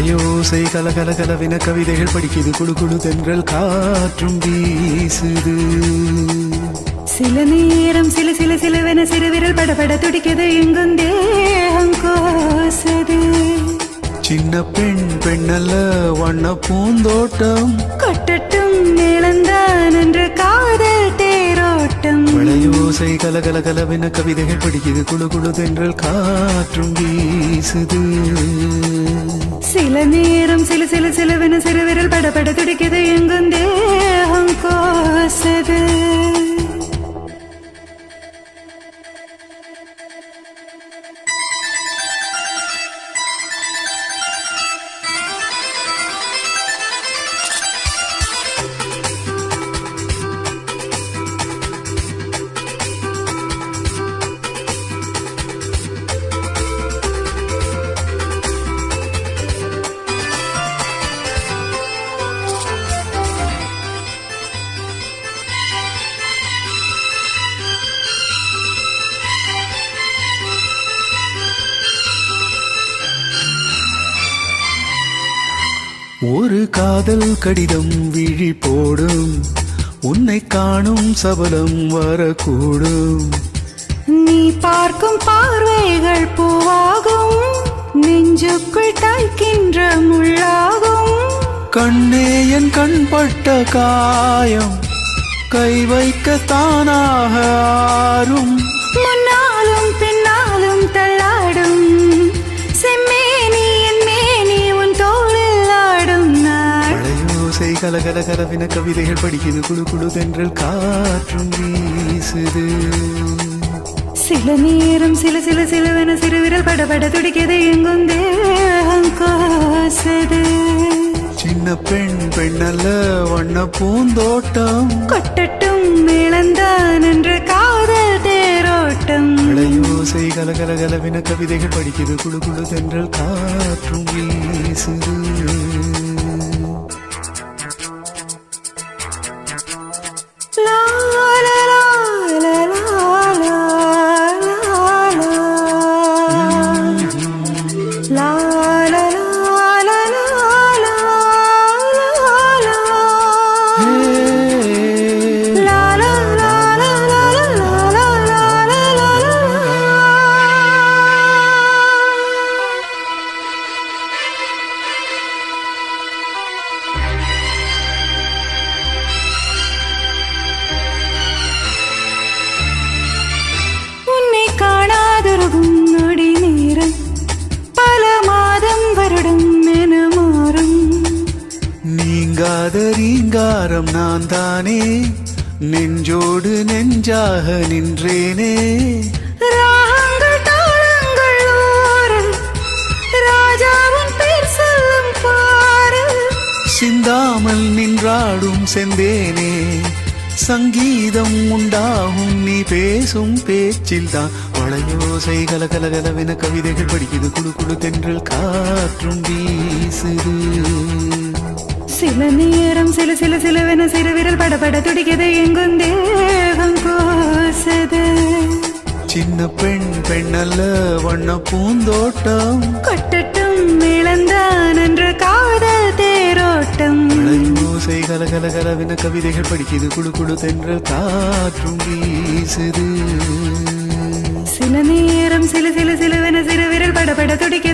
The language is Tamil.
மழையோசை கலகல கலவின கவிதைகள் படிக்குது, குழு குழு தென்றல் காற்றும் வீசுது. சில நேரம் சில சில சிலவென சிறுவிரல் படபட துடிக்குது, எங்கும் தேகம் கோசுது. சின்ன பெண் பெண்ணல்ல வண்ண பூந்தோட்டம், கொட்டட்டும் மேளந்தான் என்று காதல் தேரோட்டம். மழையோசை கலகல கலவின கவிதைகள் படிக்குது, குழு குழு தென்றல் காற்றும் வீசுது. சில நேரம் சில சில சிலவென சிறுவிரல் படபட துடிக்குது, எங்கும் தேகம் கோசுது. ஒரு காதல் கடிதம் விழி போடும், உன்னை காணும் சபலம் வரக்கூடும். நீ பார்க்கும் பார்வைகள் பூவாகும், நெஞ்சுக்குள் தைக்கின்ற முள்ளாகும். கண்ணே என் கண்பட்ட காயம், கை வைக்க தானாக ஆறும். முன்னாலும் பின்னாலும் தள்ளாடும், செம்மேனி என் மேனி உன் தோளில் ஆடும் நாள். மழையோசை கலகல கலவின கவிதைகள் படிக்குது, குழு குழு தென்றல் காற்றும் வீசுது. சில நேரம் சில சில சிலவென சிறுவிரல் படபட துடிக்குது, எங்கும் தேகம் கோசுது. சின்ன பெண் பெண்ணல்ல வண்ண பூந்தோட்டம், கொட்டட்டும் மேளந்தான் என்று காதல் தேரோட்டம். மழையோசை கலகல கலவின கவிதைகள் படிக்குது, குழு குழு தென்றல் காற்றும் வீசுது. லா லா லா லா லா லா லா நொடி நேரம் பல மாதம் வருடம் என மாறும். நீங்காத ரீங்காரம் நான் தானே, நெஞ்சோடு நெஞ்சாக நின்றேனே. ராகங்கள் தாளங்கள் ஊறு, ராஜாவின் பேர் சொல்லும் பாரு. சிந்தாமல் நின்றாடும் செந்தேனே, சங்கீதம் உண்டாகும் நீ பேசும் பேச்சில்தான். மழையோசை கலகல கலவென கவிதைகள் படிக்குது, குழு குழு தென்றல் காற்றும் வீசுது. சில நேரம் சில சில சிலவென சிறுவிரல் படபட துடிக்குது, எங்கும் தேகம் கோசுது. சின்ன பெண் பெண்ணல்ல வண்ண பூந்தோட்டம், கொட்டட்டும் மேளந்தான் என்று காதல் தேரோட்டம். மழையோசை கலகல கலவென கவிதைகள் படிக்குது, குழு குழு தென்றல் காற்றும் வீசுது. சில நேரம் சில சில சிலவென சிறுவிரல் படபட துடிக்குது,